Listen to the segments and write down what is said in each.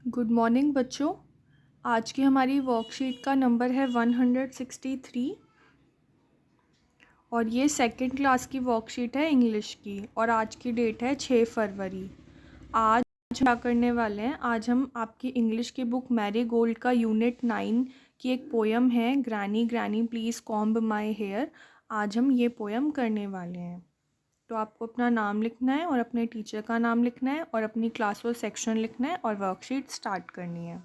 Good morning बच्चों। आज की हमारी वर्कशीट का नंबर है 163 और ये सेकंड क्लास की वर्कशीट है इंग्लिश की और आज की डेट है 6 फरवरी। आज क्या करने वाले हैं, आज हम आपकी इंग्लिश की बुक मैरी गोल्ड का यूनिट 9 की एक पोयम है granny granny please comb my hair. आज हम ये पोयम करने वाले हैं। तो आपको अपना नाम लिखना है और अपने टीचर का नाम लिखना है और अपनी क्लास और सेक्शन लिखना है और वर्कशीट स्टार्ट करनी है।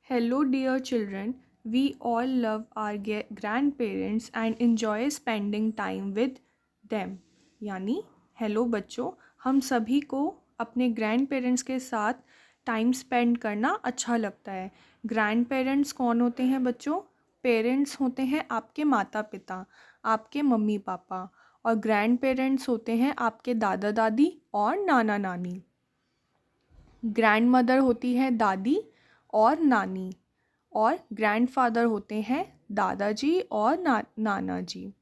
Hello, dear children. We all love our grandparents and enjoy spending time with them. यानी हेलो बच्चों, हम सभी को अपने ग्रैंड पेरेंट्स के साथ टाइम स्पेंड करना अच्छा लगता है। ग्रैंड पेरेंट्स कौन होते हैं बच्चों? पेरेंट्स होते हैं आपके माता पिता, आपके मम्मी पापा, और ग्रैंड पेरेंट्स होते हैं आपके दादा दादी और नाना नानी। ग्रैंड मदर होती है दादी और नानी, और ग्रैंडफादर होते हैं दादाजी और नाना जी।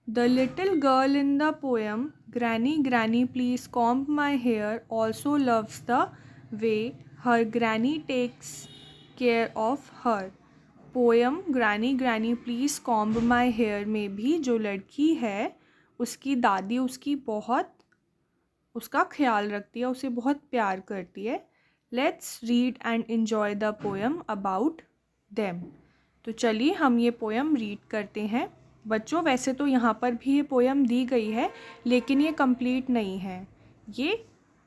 The little girl in the poem Granny Granny please comb my hair also loves the way her granny takes care of her. Poem granny granny please comb my hair में भी जो लड़की है उसकी दादी उसका ख्याल रखती है, उसे बहुत प्यार करती है। Let's read and enjoy the poem about them. तो चलिए हम ये पोएम रीड करते हैं। बच्चों वैसे तो यहाँ पर भी ये पोएम दी गई है, लेकिन ये कंप्लीट नहीं है, ये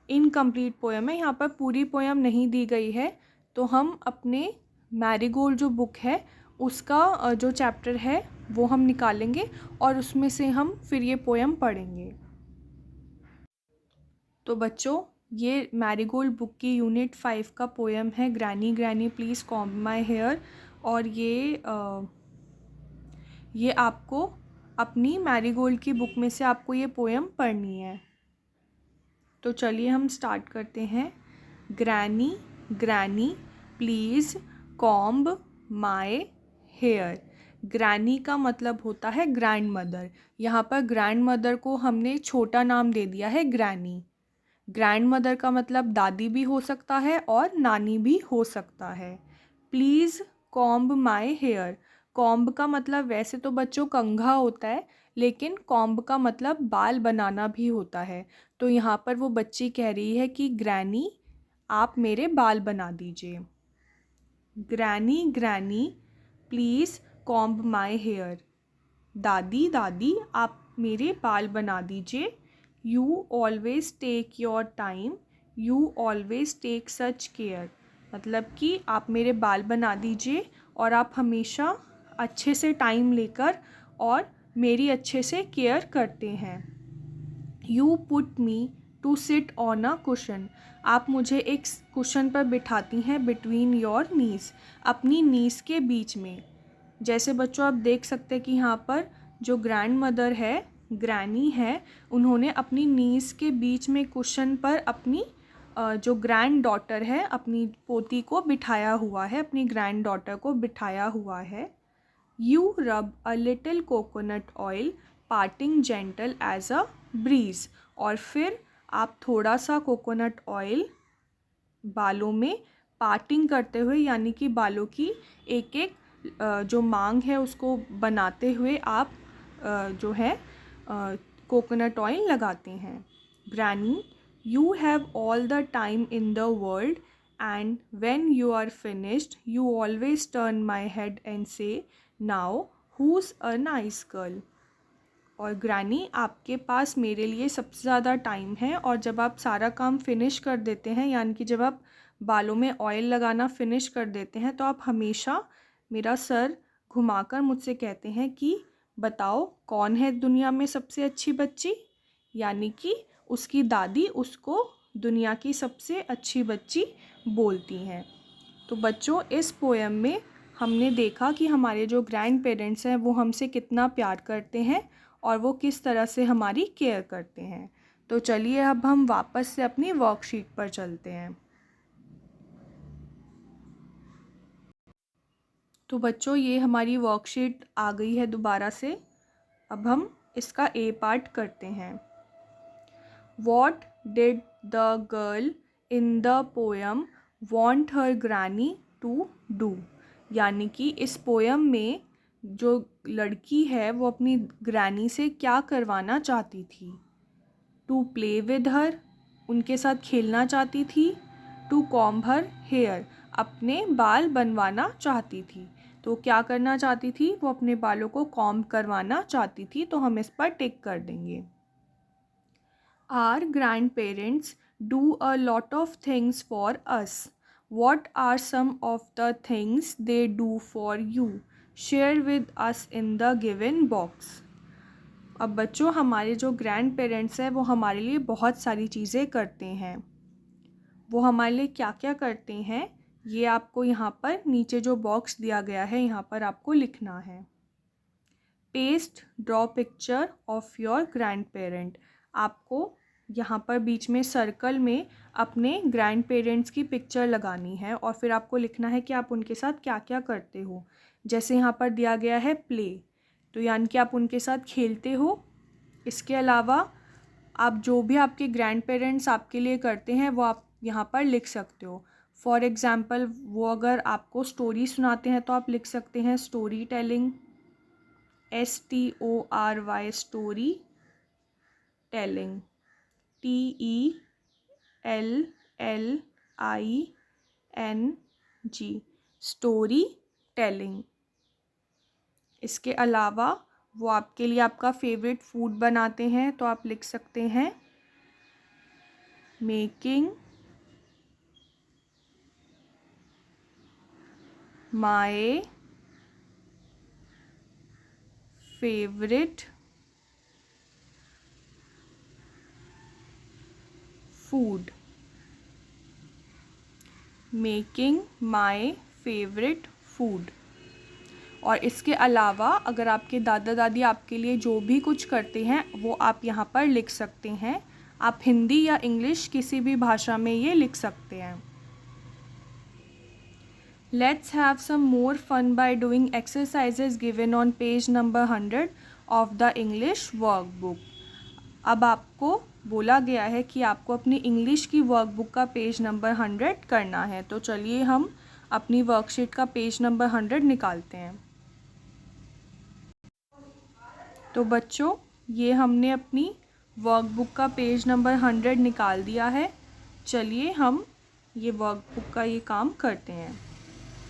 इनकम्प्लीट पोएम है। यहाँ पर पूरी पोएम नहीं दी गई है। तो हम अपने मैरीगोल्ड जो बुक है उसका जो चैप्टर है वो हम निकालेंगे और उसमें से हम फिर ये पोएम पढ़ेंगे। तो बच्चों ये मैरीगोल्ड बुक की यूनिट 5 का पोएम है granny granny please comb my hair, और ये आपको अपनी मैरीगोल्ड की बुक में से आपको ये पोएम पढ़नी है। तो चलिए हम स्टार्ट करते हैं। Granny granny please comb my hair. Granny का मतलब होता है ग्रैंड मदर। यहाँ पर ग्रैंड मदर को हमने छोटा नाम दे दिया है ग्रैनी। ग्रैंड मदर का मतलब दादी भी हो सकता है और नानी भी हो सकता है। Please comb my hair. Comb का मतलब वैसे तो बच्चों कंघा होता है, लेकिन कॉम्ब का मतलब बाल बनाना भी होता है। तो यहाँ पर वो बच्ची कह रही है कि ग्रैनी आप मेरे बाल बना दीजिए। Granny granny please comb my hair. दादी दादी आप मेरे बाल बना दीजिए। You always take your time, you always take such care. मतलब कि आप मेरे बाल बना दीजिए और आप हमेशा अच्छे से टाइम लेकर और मेरी अच्छे से केयर करते हैं। You put me to sit on a cushion. आप मुझे एक कुशन पर बिठाती हैं बिटवीन योर नीज़, अपनी नीज़ के बीच में। जैसे बच्चों आप देख सकते हैं कि यहाँ पर जो ग्रैंड मदर है, ग्रैनी है, उन्होंने अपनी नीज़ के बीच में कुशन पर अपनी जो ग्रैंड डॉटर है, अपनी पोती को बिठाया हुआ है, अपनी ग्रैंड डॉटर को बिठाया हुआ है। You rub a little coconut oil parting gentle as a breeze. और फिर आप थोड़ा सा कोकोनट ऑयल बालों में पार्टिंग करते हुए, यानी कि बालों की एक एक जो मांग है उसको बनाते हुए आप जो है कोकोनट ऑयल लगाते हैं। Granny you have all the time in the world and when you are finished you always turn my head and say now who's a nice girl. और ग्रैनी आपके पास मेरे लिए सबसे ज़्यादा टाइम है, और जब आप सारा काम फिनिश कर देते हैं, यानी कि जब आप बालों में ऑयल लगाना फिनिश कर देते हैं, तो आप हमेशा मेरा सर घुमाकर मुझसे कहते हैं कि बताओ कौन है दुनिया में सबसे अच्छी बच्ची, यानी कि उसकी दादी उसको दुनिया की सबसे अच्छी बच्ची बोलती हैं। तो बच्चों इस पोएम में हमने देखा कि हमारे जो ग्रैंड पेरेंट्स हैं वो हमसे कितना प्यार करते हैं और वो किस तरह से हमारी केयर करते हैं। तो चलिए अब हम वापस से अपनी वर्कशीट पर चलते हैं। तो बच्चों ये हमारी वर्कशीट आ गई है दोबारा से। अब हम इसका ए पार्ट करते हैं। What did the girl in the poem want her granny to do. यानी कि इस पोएम में जो लड़की है वो अपनी ग्रैनी से क्या करवाना चाहती थी। टू प्ले विद हर, उनके साथ खेलना चाहती थी। टू कॉम्ब हर हेयर, अपने बाल बनवाना चाहती थी। तो क्या करना चाहती थी, वो अपने बालों को कॉम्ब करवाना चाहती थी। तो हम इस पर टिक कर देंगे। Our grand parents do a lot of things for us. What are some of the things they do for you. Share with us in the given box. अब बच्चों, हमारे जो ग्रैंड पेरेंट्स हैं वो हमारे लिए बहुत सारी चीज़ें करते हैं। वो हमारे लिए क्या क्या करते हैं ये आपको यहाँ पर नीचे जो बॉक्स दिया गया है यहाँ पर आपको लिखना है। Paste draw picture of your grand parent. आपको यहाँ पर बीच में सर्कल में अपने ग्रैंड पेरेंट्स की पिक्चर लगानी है और फिर आपको लिखना है कि आप उनके साथ क्या क्या करते हो। जैसे यहाँ पर दिया गया है प्ले, तो यानी कि आप उनके साथ खेलते हो। इसके अलावा आप जो भी आपके ग्रैंड पेरेंट्स आपके लिए करते हैं वो आप यहाँ पर लिख सकते हो। फॉर एग्ज़ाम्पल, वो अगर आपको स्टोरी सुनाते हैं तो आप लिख सकते हैं story telling, STORY, story telling, TELLING, story telling. इसके अलावा वो आपके लिए आपका फेवरेट फूड बनाते हैं तो आप लिख सकते हैं making my favourite food. Making my favourite food. और इसके अलावा अगर आपके दादा दादी आपके लिए जो भी कुछ करते हैं वो आप यहाँ पर लिख सकते हैं। आप हिंदी या इंग्लिश किसी भी भाषा में ये लिख सकते हैं। Let's have some more fun by doing exercises given on page number 100 of the English workbook. अब आपको बोला गया है कि आपको अपनी इंग्लिश की वर्कबुक का पेज नंबर 100 करना है। तो चलिए हम अपनी वर्कशीट का पेज नंबर 100 निकालते हैं। तो बच्चों, ये हमने अपनी वर्कबुक का पेज नंबर 100 निकाल दिया है। चलिए हम ये वर्कबुक का ये काम करते हैं।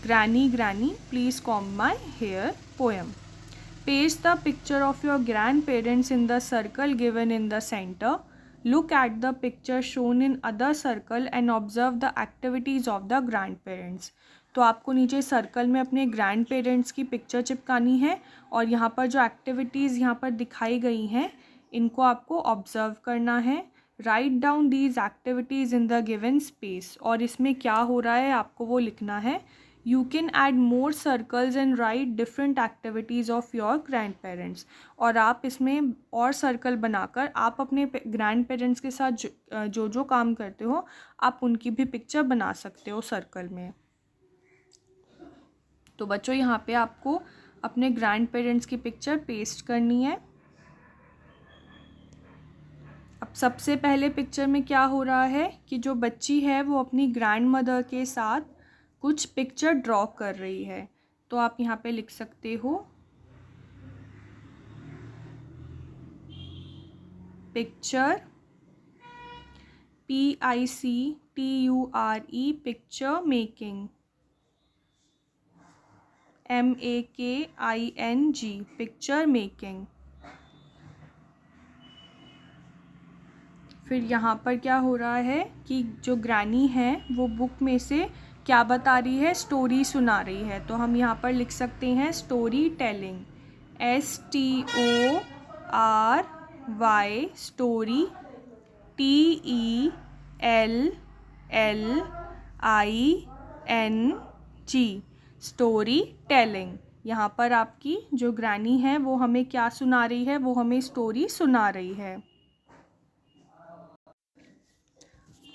Granny granny please comb my hair poem. Paste the picture of your grandparents in the circle given in the center. Look at the picture shown in other circle and observe the activities of the grandparents. तो आपको नीचे circle में अपने grand parents की picture चिपकानी है और यहाँ पर जो एक्टिविटीज़ यहाँ पर दिखाई गई हैं इनको आपको ऑब्ज़र्व करना है। Write down these activities in the given space. और इसमें क्या हो रहा है आपको वो लिखना है। You can add more circles and write different activities of your grandparents. और आप इसमें और सर्कल बनाकर आप अपने ग्रैंड पेरेंट्स के साथ जो जो काम करते हो आप उनकी भी पिक्चर बना सकते हो सर्कल में। तो बच्चों, यहाँ पे आपको अपने ग्रैंड पेरेंट्स की पिक्चर पेस्ट करनी है। अब सबसे पहले पिक्चर में क्या हो रहा है कि जो बच्ची है वो अपनी ग्रैंड मदर के साथ कुछ पिक्चर ड्रॉ कर रही है। तो आप यहाँ पे लिख सकते हो picture, PICTURE, picture making, MAKING, picture making. फिर यहाँ पर क्या हो रहा है कि जो ग्रैनी है वो बुक में से क्या बता रही है, स्टोरी सुना रही है। तो हम यहाँ पर लिख सकते हैं story telling, STORY, story, TELLING, story telling. यहाँ पर आपकी जो ग्रैनी है वो हमें क्या सुना रही है, वो हमें स्टोरी सुना रही है।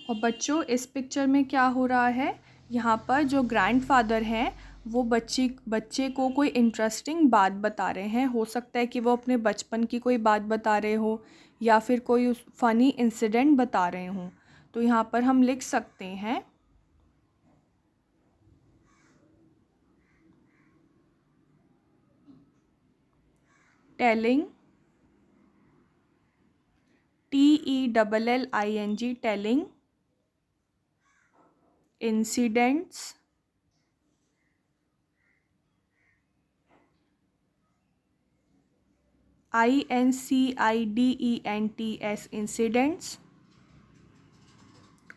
और बच्चों, इस पिक्चर में क्या हो रहा है, यहाँ पर जो ग्रैंडफादर हैं वो बच्चे को कोई इंटरेस्टिंग बात बता रहे हैं। हो सकता है कि वो अपने बचपन की कोई बात बता रहे हो या फिर कोई उस फ़नी इंसिडेंट बता रहे हों। तो यहाँ पर हम लिख सकते हैं telling, TELLING, telling incidents INCIDENTS incidents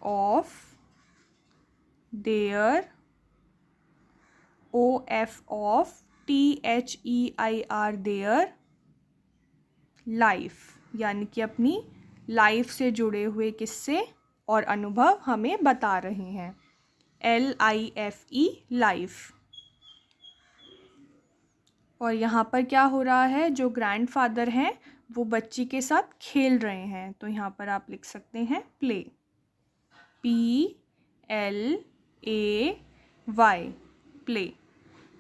of their of THEIR their life, यानी कि अपनी लाइफ से जुड़े हुए किस्से और अनुभव हमें बता रहे हैं। LIFE life. और यहाँ पर क्या हो रहा है, जो ग्रैंडफादर हैं वो बच्ची के साथ खेल रहे हैं। तो यहाँ पर आप लिख सकते हैं प्ले, PLAY, प्ले।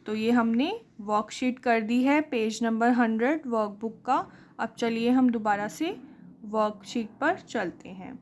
तो ये हमने वर्कशीट कर दी है पेज नंबर 100 वर्कबुक का। अब चलिए हम दोबारा से वर्कशीट पर चलते हैं।